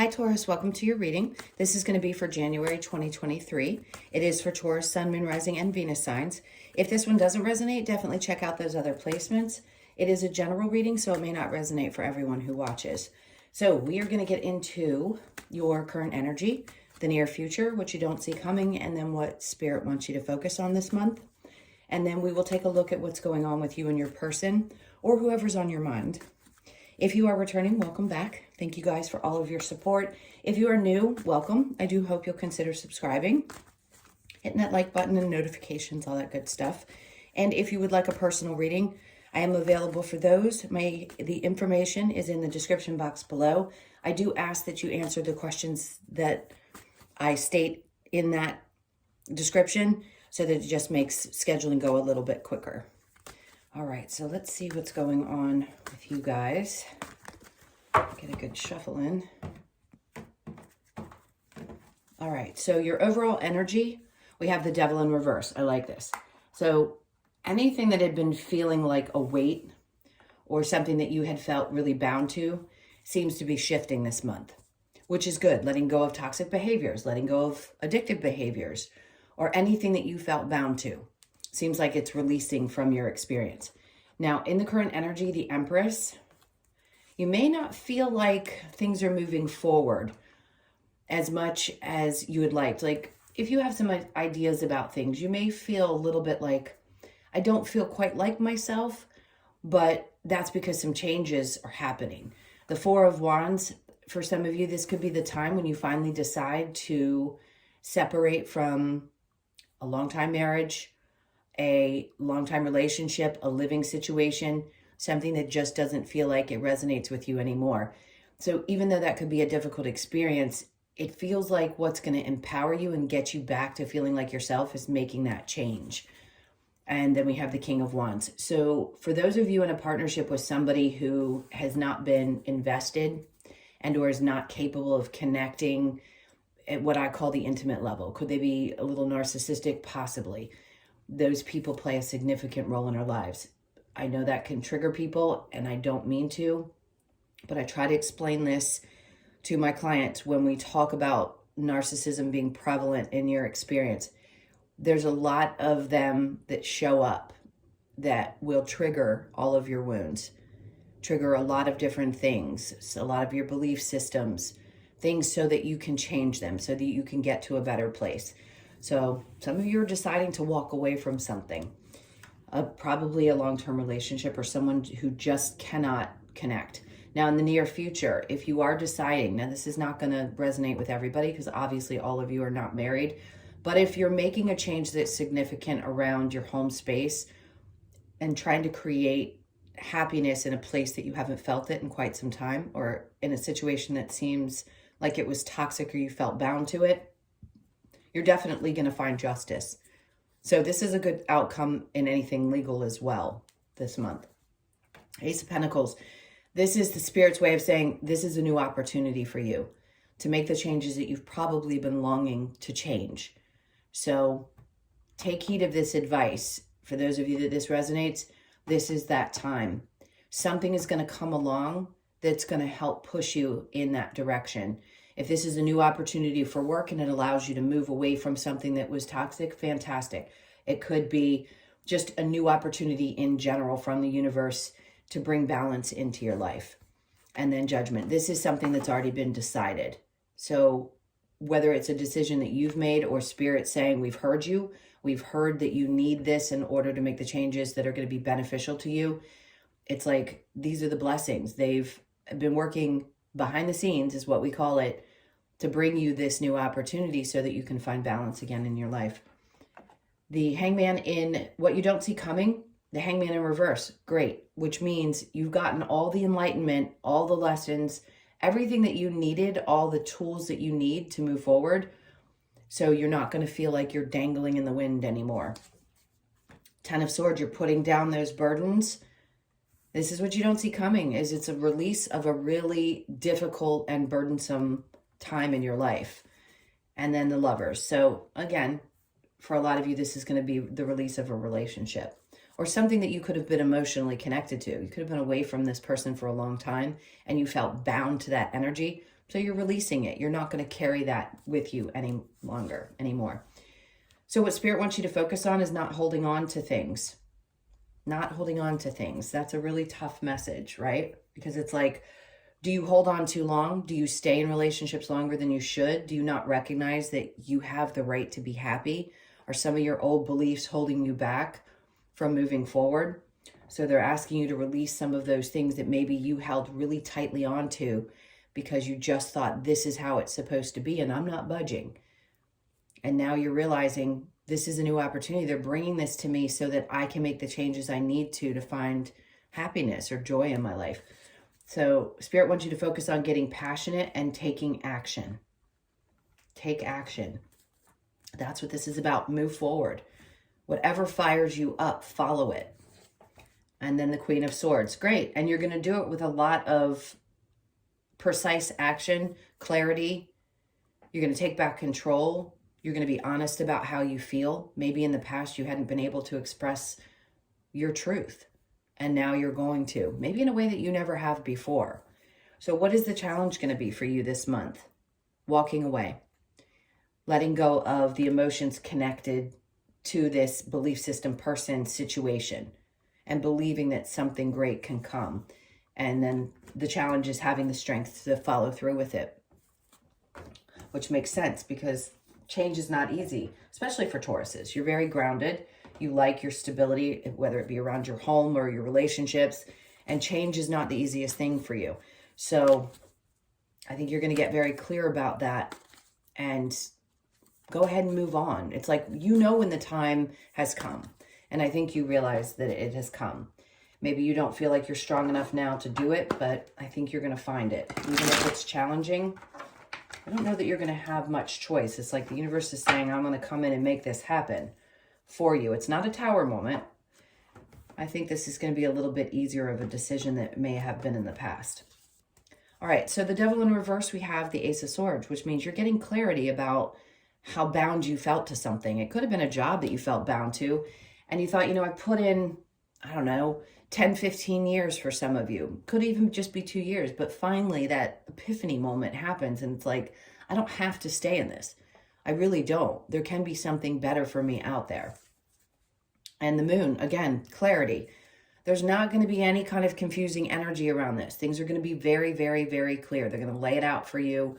Hi Taurus, welcome to your reading. This is going to be for January 2023. It is for Taurus, Sun, Moon, Rising, and Venus signs. If this one doesn't resonate, definitely check out those other placements. It is a general reading, so it may not resonate for everyone who watches. So we are going to get into your current energy, the near future, what you don't see coming, and then what Spirit wants you to focus on this month. And then we will take a look at what's going on with you and your person, or whoever's on your mind. If you are returning, welcome back. Thank you guys for all of your support. If you are new, welcome. I do hope you'll consider subscribing, hitting that like button and notifications, all that good stuff. And if you would like a personal reading, I am available for those. The information is in the description box below. I do ask that you answer the questions that I state in that description so that it just makes scheduling go a little bit quicker. All right, so let's see what's going on with you guys. Get a good shuffle in. All right, so your overall energy, we have the Devil in reverse. I like this. So anything that had been feeling like a weight or something that you had felt really bound to seems to be shifting this month, which is good. Letting go of toxic behaviors, letting go of addictive behaviors, or anything that you felt bound to. Seems like it's releasing from your experience. Now, in the current energy, the Empress, you may not feel like things are moving forward as much as you would like. Like, if you have some ideas about things, you may feel a little bit like, I don't feel quite like myself, but that's because some changes are happening. The Four of Wands, for some of you, this could be the time when you finally decide to separate from a long-time marriage, a long-time relationship, a living situation, something that just doesn't feel like it resonates with you anymore. So even though that could be a difficult experience, it feels like what's going to empower you and get you back to feeling like yourself is making that change. And then we have the King of Wands. So for those of you in a partnership with somebody who has not been invested and or is not capable of connecting at what I call the intimate level, could they be a little narcissistic? Possibly. Those people play a significant role in our lives. I know that can trigger people, and I don't mean to, but I try to explain this to my clients when we talk about narcissism being prevalent in your experience. There's a lot of them that show up that will trigger all of your wounds, trigger a lot of different things, a lot of your belief systems, things so that you can change them, so that you can get to a better place. So some of you are deciding to walk away from something, probably a long-term relationship or someone who just cannot connect. Now, in the near future, if you are deciding, now this is not going to resonate with everybody because obviously all of you are not married, but if you're making a change that's significant around your home space and trying to create happiness in a place that you haven't felt it in quite some time, or in a situation that seems like it was toxic or you felt bound to it, you're definitely going to find justice. So this is a good outcome in anything legal as well this month. Ace of Pentacles. This is the Spirit's way of saying this is a new opportunity for you to make the changes that you've probably been longing to change. So take heed of this advice. For those of you that this resonates, this is that time. Something is going to come along that's going to help push you in that direction. If this is a new opportunity for work and it allows you to move away from something that was toxic, fantastic. It could be just a new opportunity in general from the universe to bring balance into your life. And then Judgment. This is something that's already been decided. So whether it's a decision that you've made or Spirit saying, we've heard you, we've heard that you need this in order to make the changes that are going to be beneficial to you. It's like, these are the blessings. They've been working behind the scenes, is what we call it, to bring you this new opportunity so that you can find balance again in your life. The Hangman in what you don't see coming, the Hangman in reverse, great, which means you've gotten all the enlightenment, all the lessons, everything that you needed, all the tools that you need to move forward. So you're not going to feel like you're dangling in the wind anymore. Ten of Swords, you're putting down those burdens. This is what you don't see coming, is it's a release of a really difficult and burdensome time in your life. And then the Lovers. So again, for a lot of you, this is going to be the release of a relationship or something that you could have been emotionally connected to. You could have been away from this person for a long time and you felt bound to that energy. So you're releasing it. You're not going to carry that with you anymore. So what Spirit wants you to focus on is not holding on to things. Not holding on to things. That's a really tough message, right? Because it's like, do you hold on too long? Do you stay in relationships longer than you should? Do you not recognize that you have the right to be happy? Are some of your old beliefs holding you back from moving forward? So they're asking you to release some of those things that maybe you held really tightly onto because you just thought this is how it's supposed to be and I'm not budging. And now you're realizing this is a new opportunity. They're bringing this to me so that I can make the changes I need to find happiness or joy in my life. So Spirit wants you to focus on getting passionate and taking action. Take action. That's what this is about. Move forward. Whatever fires you up, follow it. And then the Queen of Swords. Great. And you're going to do it with a lot of precise action, clarity. You're going to take back control. You're going to be honest about how you feel. Maybe in the past you hadn't been able to express your truth. And now you're going to. Maybe in a way that you never have before. So what is the challenge going to be for you this month? Walking away. Letting go of the emotions connected to this belief system, person, situation. And believing that something great can come. And then the challenge is having the strength to follow through with it. Which makes sense because change is not easy, especially for Tauruses. You're very grounded. You like your stability, whether it be around your home or your relationships. And change is not the easiest thing for you. So I think you're going to get very clear about that and go ahead and move on. It's like, you know when the time has come. And I think you realize that it has come. Maybe you don't feel like you're strong enough now to do it, but I think you're going to find it. Even if it's challenging, I don't know that you're going to have much choice. It's like the universe is saying, I'm going to come in and make this happen for you. It's not a tower moment. I think this is going to be a little bit easier of a decision than it may have been in the past. All right, so the Devil in reverse, we have the Ace of Swords, which means you're getting clarity about how bound you felt to something. It could have been a job that you felt bound to, and you thought, I put in, 10, 15 years for some of you. Could even just be 2 years, but finally that epiphany moment happens and it's like, I don't have to stay in this. I really don't. There can be something better for me out there. And the Moon, again, clarity. There's not going to be any kind of confusing energy around this. Things are going to be very, very, very clear. They're going to lay it out for you.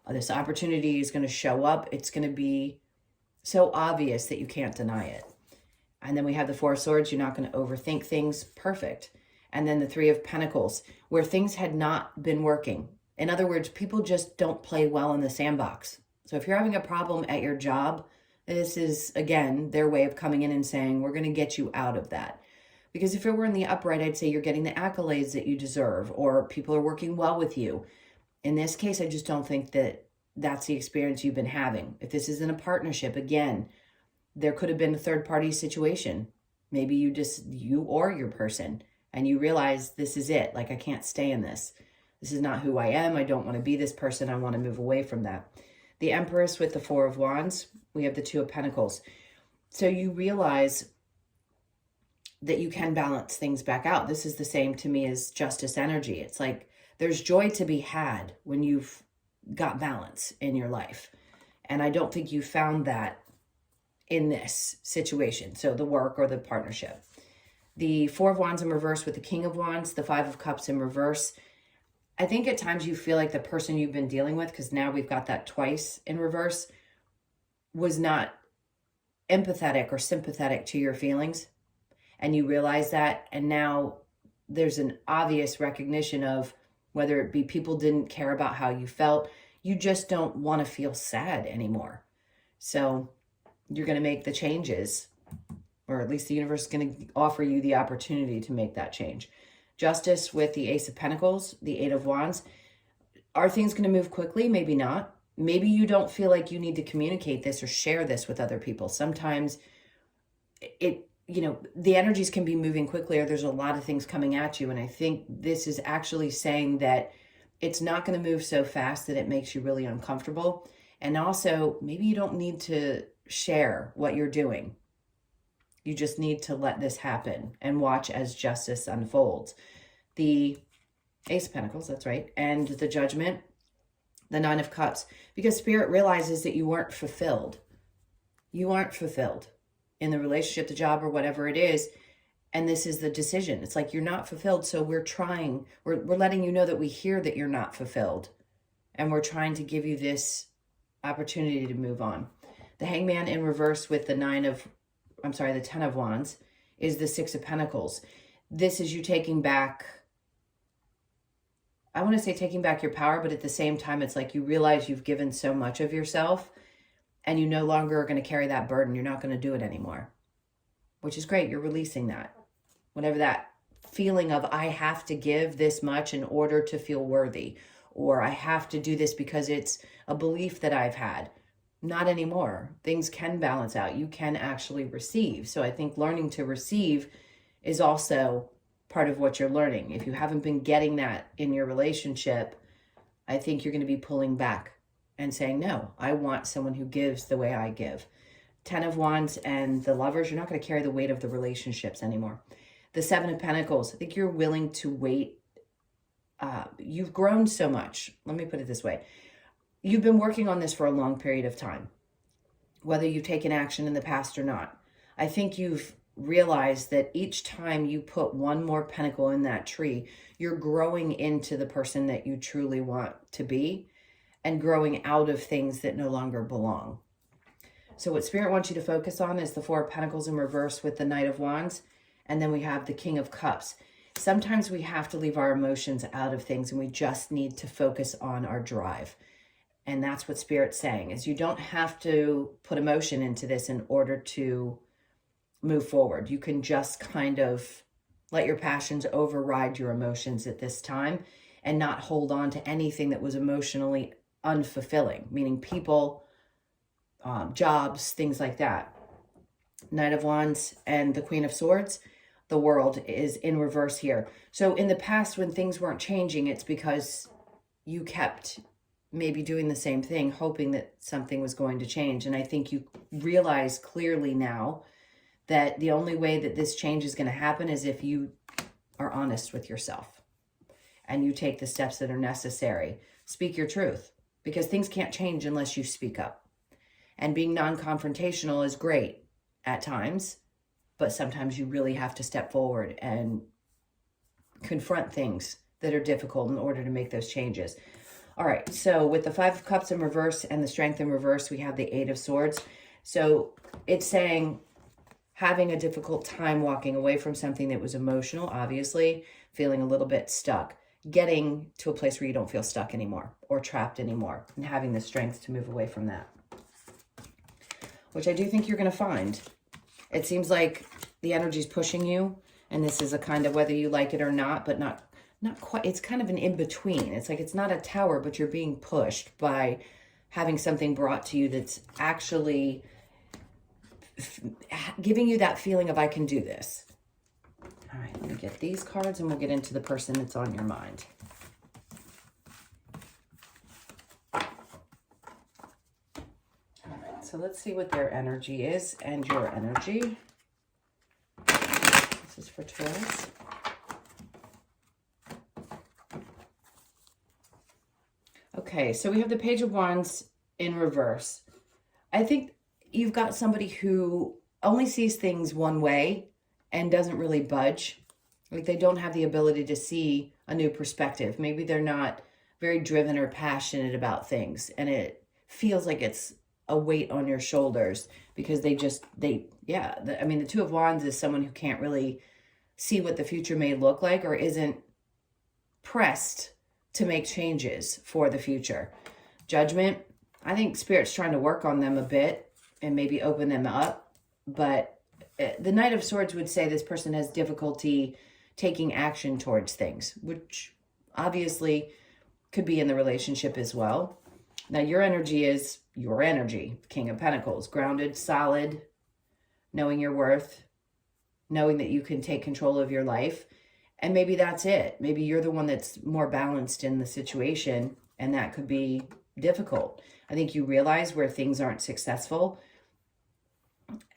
This opportunity is going to show up. It's going to be so obvious that you can't deny it. And then we have the Four of Swords. You're not going to overthink things. Perfect. And then the Three of Pentacles, where things had not been working. In other words, people just don't play well in the sandbox. So if you're having a problem at your job, this is, again, their way of coming in and saying, we're going to get you out of that. Because if it were in the upright, I'd say you're getting the accolades that you deserve, or people are working well with you. In this case, I just don't think that that's the experience you've been having. If this is in a partnership, again, there could have been a third-party situation. Maybe you or your person, and you realize this is it. Like, I can't stay in this. This is not who I am. I don't want to be this person. I want to move away from that. The Empress with the Four of Wands. We have the Two of Pentacles. So you realize that you can balance things back out. This is the same to me as justice energy. It's like there's joy to be had when you've got balance in your life. And I don't think you found that in this situation. So the work or the partnership. The Four of Wands in reverse with the King of Wands, the Five of Cups in reverse. I think at times you feel like the person you've been dealing with, because now we've got that twice in reverse, was not empathetic or sympathetic to your feelings. And you realize that. And now there's an obvious recognition of whether it be people didn't care about how you felt. You just don't want to feel sad anymore. So you're going to make the changes, or at least the universe is going to offer you the opportunity to make that change. Justice with the Ace of Pentacles, the Eight of Wands. Are things going to move quickly? Maybe not. Maybe you don't feel like you need to communicate this or share this with other people. Sometimes the energies can be moving quickly, or there's a lot of things coming at you. And I think this is actually saying that it's not going to move so fast that it makes you really uncomfortable. And also, maybe you don't need to share what you're doing. You just need to let this happen and watch as justice unfolds. The Ace of Pentacles, that's right, and the Judgment, the Nine of Cups, because Spirit realizes that you weren't fulfilled. You aren't fulfilled in the relationship, the job, or whatever it is. And this is the decision. It's like, you're not fulfilled. So we're trying, we're letting you know that we hear that you're not fulfilled. And we're trying to give you this opportunity to move on. The Hangman in reverse with the the 10 of Wands is the 6 of Pentacles. This is you taking back, I want to say taking back your power, but at the same time, it's like you realize you've given so much of yourself and you no longer are going to carry that burden. You're not going to do it anymore, which is great. You're releasing that. Whatever that feeling of, I have to give this much in order to feel worthy, or I have to do this because it's a belief that I've had. Not anymore. Things can balance out. You can actually receive. So I think learning to receive is also part of what you're learning. If you haven't been getting that in your relationship, I think you're going to be pulling back and saying, no, I want someone who gives the way I give. 10 of Wands and the Lovers, you're not going to carry the weight of the relationships anymore. The 7 of Pentacles, I think you're willing to wait. You've grown so much. Let me put it this way. You've been working on this for a long period of time, whether you've taken action in the past or not. I think you've realized that each time you put one more pentacle in that tree, you're growing into the person that you truly want to be and growing out of things that no longer belong. So what Spirit wants you to focus on is the 4 of Pentacles in reverse with the Knight of Wands. And then we have the King of Cups. Sometimes we have to leave our emotions out of things and we just need to focus on our drive. And that's what Spirit's saying, is you don't have to put emotion into this in order to move forward. You can just kind of let your passions override your emotions at this time and not hold on to anything that was emotionally unfulfilling, meaning people, jobs, things like that. Knight of Wands and the Queen of Swords, the World is in reverse here. So in the past, when things weren't changing, it's because you kept maybe doing the same thing, hoping that something was going to change. And I think you realize clearly now that the only way that this change is going to happen is if you are honest with yourself and you take the steps that are necessary. Speak your truth, because things can't change unless you speak up. And being non-confrontational is great at times, but sometimes you really have to step forward and confront things that are difficult in order to make those changes. All right, so with the 5 of Cups in reverse and the Strength in reverse, we have the 8 of Swords. So it's saying having a difficult time walking away from something that was emotional, obviously, feeling a little bit stuck, getting to a place where you don't feel stuck anymore or trapped anymore, and having the strength to move away from that, which I do think you're going to find. It seems like the energy's pushing you, and this is a kind of whether you like it or not, but not quite. It's kind of an in-between. It's like it's not a tower, but you're being pushed by having something brought to you that's actually giving you that feeling of, I can do this. All right, let me get these cards and we'll get into the person that's on your mind. All right, so let's see what their energy is and your energy. This is for Taurus. Okay, so we have the Page of Wands in reverse. I think you've got somebody who only sees things one way and doesn't really budge. Like they don't have the ability to see a new perspective. Maybe they're not very driven or passionate about things, and it feels like it's a weight on your shoulders because the 2 of Wands is someone who can't really see what the future may look like or isn't pressed to make changes for the future. Judgment, I think Spirit's trying to work on them a bit and maybe open them up. But the Knight of Swords would say this person has difficulty taking action towards things, which obviously could be in the relationship as well. Now, your energy is your energy. King of Pentacles, grounded, solid, knowing your worth, knowing that you can take control of your life. And maybe that's it. Maybe you're the one that's more balanced in the situation, and that could be difficult. I think you realize where things aren't successful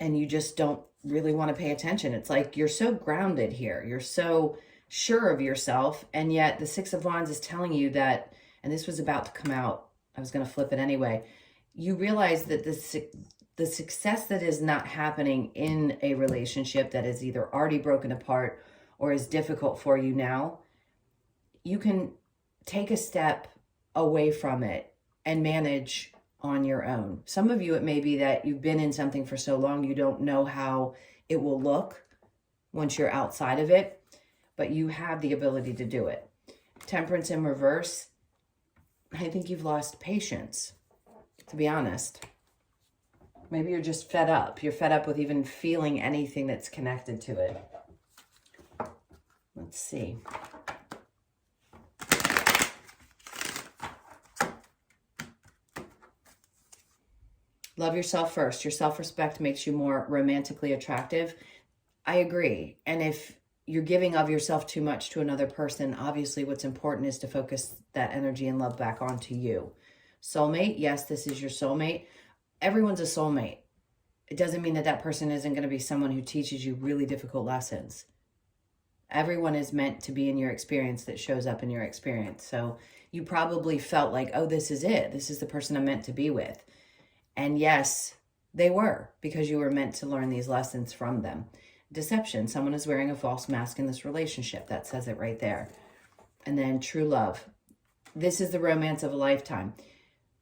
and you just don't really want to pay attention. It's like you're so grounded here. You're so sure of yourself. And yet the Six of Wands is telling you that, and this was about to come out, I was going to flip it anyway. You realize that the success that is not happening in a relationship that is either already broken apart or is difficult for you now, you can take a step away from it and manage on your own. Some of you, it may be that you've been in something for so long, you don't know how it will look once you're outside of it, but you have the ability to do it. Temperance in reverse, I think you've lost patience, to be honest. Maybe you're just fed up. You're fed up with even feeling anything that's connected to it. Let's see. Love yourself first. Your self-respect makes you more romantically attractive. I agree. And if you're giving of yourself too much to another person, obviously what's important is to focus that energy and love back onto you. Soulmate, yes, this is your soulmate. Everyone's a soulmate. It doesn't mean that that person isn't going to be someone who teaches you really difficult lessons. Everyone is meant to be in your experience that shows up in your experience. So you probably felt like, oh, this is it. This is the person I'm meant to be with. And yes, they were, because you were meant to learn these lessons from them. Deception, someone is wearing a false mask in this relationship. That says it right there. And then true love. This is the romance of a lifetime.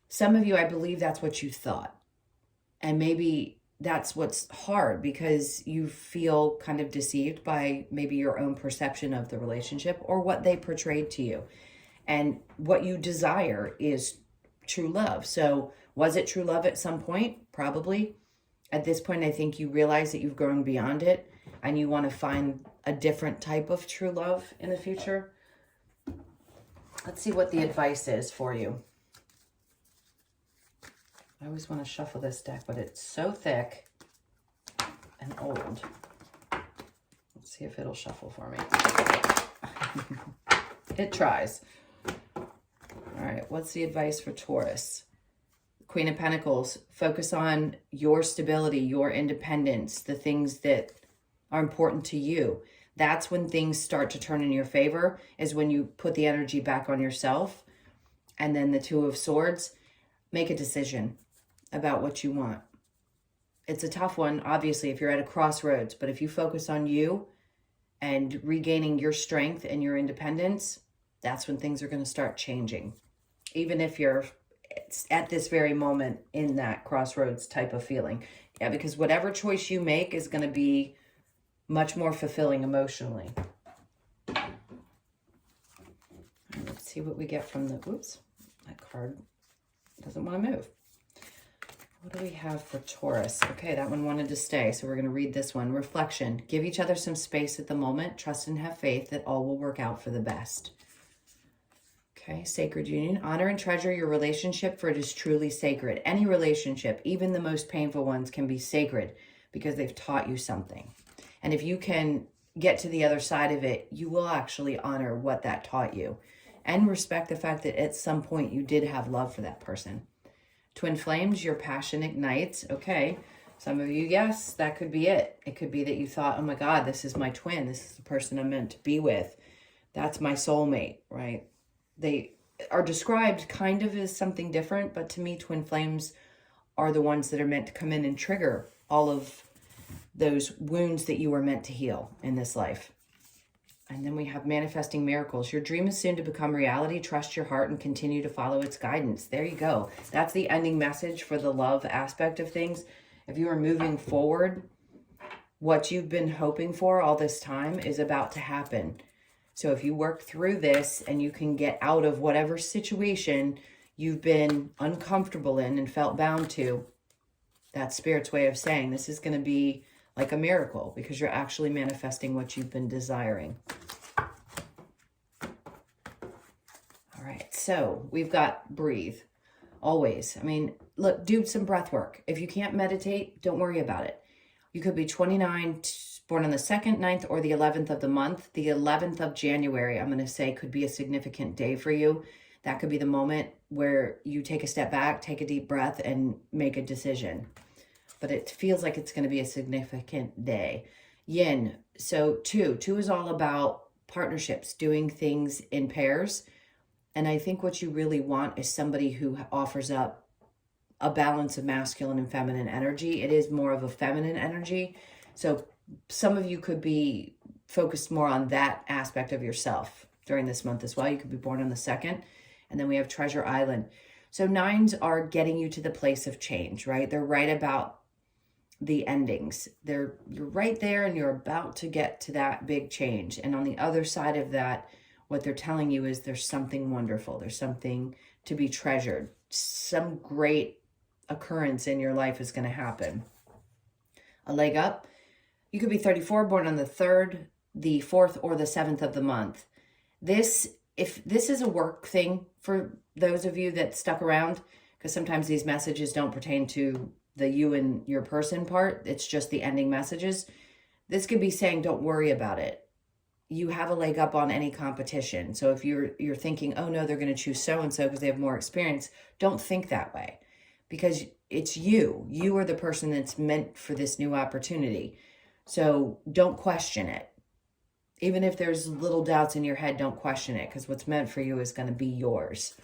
Some of you, I believe that's what you thought. And maybe that's what's hard, because you feel kind of deceived by maybe your own perception of the relationship or what they portrayed to you. And what you desire is true love. So was it true love at some point? Probably. At this point, I think you realize that you've grown beyond it and you want to find a different type of true love in the future. Let's see what the advice is for you. I always want to shuffle this deck, but it's so thick and old. Let's see if it'll shuffle for me. It tries. All right, what's the advice for Taurus? Queen of Pentacles, focus on your stability, your independence, the things that are important to you. That's when things start to turn in your favor, is when you put the energy back on yourself. And then the Two of Swords, make a decision about what you want. It's a tough one, obviously, if you're at a crossroads, but if you focus on you and regaining your strength and your independence, that's when things are going to start changing. Even if you're at this very moment in that crossroads type of feeling. Yeah, because whatever choice you make is going to be much more fulfilling emotionally. Let's see what we get from the, oops, that card doesn't want to move. What do we have for Taurus? Okay, that one wanted to stay, so we're going to read this one. Reflection. Give each other some space at the moment. Trust and have faith that all will work out for the best. Okay, sacred union. Honor and treasure your relationship, for it is truly sacred. Any relationship, even the most painful ones, can be sacred because they've taught you something. And if you can get to the other side of it, you will actually honor what that taught you and respect the fact that at some point you did have love for that person. Twin flames, your passion ignites. Okay, some of you, yes, that could be it. It could be that you thought, oh my God, this is my twin. This is the person I'm meant to be with. That's my soulmate, right? They are described kind of as something different, but to me, twin flames are the ones that are meant to come in and trigger all of those wounds that you were meant to heal in this life. And then we have manifesting miracles. Your dream is soon to become reality. Trust your heart and continue to follow its guidance. There you go. That's the ending message for the love aspect of things. If you are moving forward, what you've been hoping for all this time is about to happen. So if you work through this and you can get out of whatever situation you've been uncomfortable in and felt bound to, that's Spirit's way of saying this is going to be like a miracle, because you're actually manifesting what you've been desiring. All right, so we've got breathe. Always. I mean, look, do some breath work. If you can't meditate, don't worry about it. You could be 29, born on the 2nd, 9th, or the 11th of the month. The 11th of January, I'm going to say, could be a significant day for you. That could be the moment where you take a step back, take a deep breath, and make a decision. but it feels like it's going to be a significant day. Yin, so two is all about partnerships, doing things in pairs. And I think what you really want is somebody who offers up a balance of masculine and feminine energy. It is more of a feminine energy. So some of you could be focused more on that aspect of yourself during this month as well. You could be born on the 2nd. And then we have Treasure Island. So 9s are getting you to the place of change, right? They're right about the endings. You're right there and you're about to get to that big change. And on the other side of that, what they're telling you is there's something wonderful. There's something to be treasured. Some great occurrence in your life is going to happen. A leg up. You could be 34, born on the 3rd, the 4th, or the 7th of the month. If this is a work thing for those of you that stuck around, because sometimes these messages don't pertain to the you and your person part. It's just the ending messages. This could be saying, don't worry about it. You have a leg up on any competition. So if you're thinking, oh no, they're going to choose so-and-so because they have more experience, don't think that way, because it's you. You are the person that's meant for this new opportunity. So don't question it. Even if there's little doubts in your head, don't question it, because what's meant for you is going to be yours.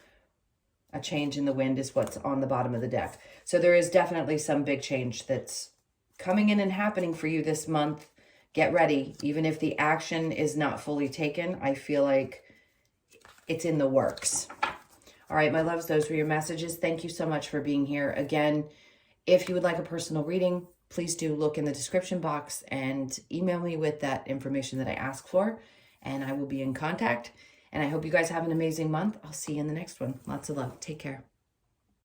A change in the wind is what's on the bottom of the deck. So there is definitely some big change that's coming in and happening for you this month. Get ready. Even if the action is not fully taken, I feel like it's in the works. All right, my loves, those were your messages. Thank you so much for being here. Again, if you would like a personal reading, please do look in the description box and email me with that information that I asked for, and I will be in contact. And I hope you guys have an amazing month. I'll see you in the next one. Lots of love. Take care.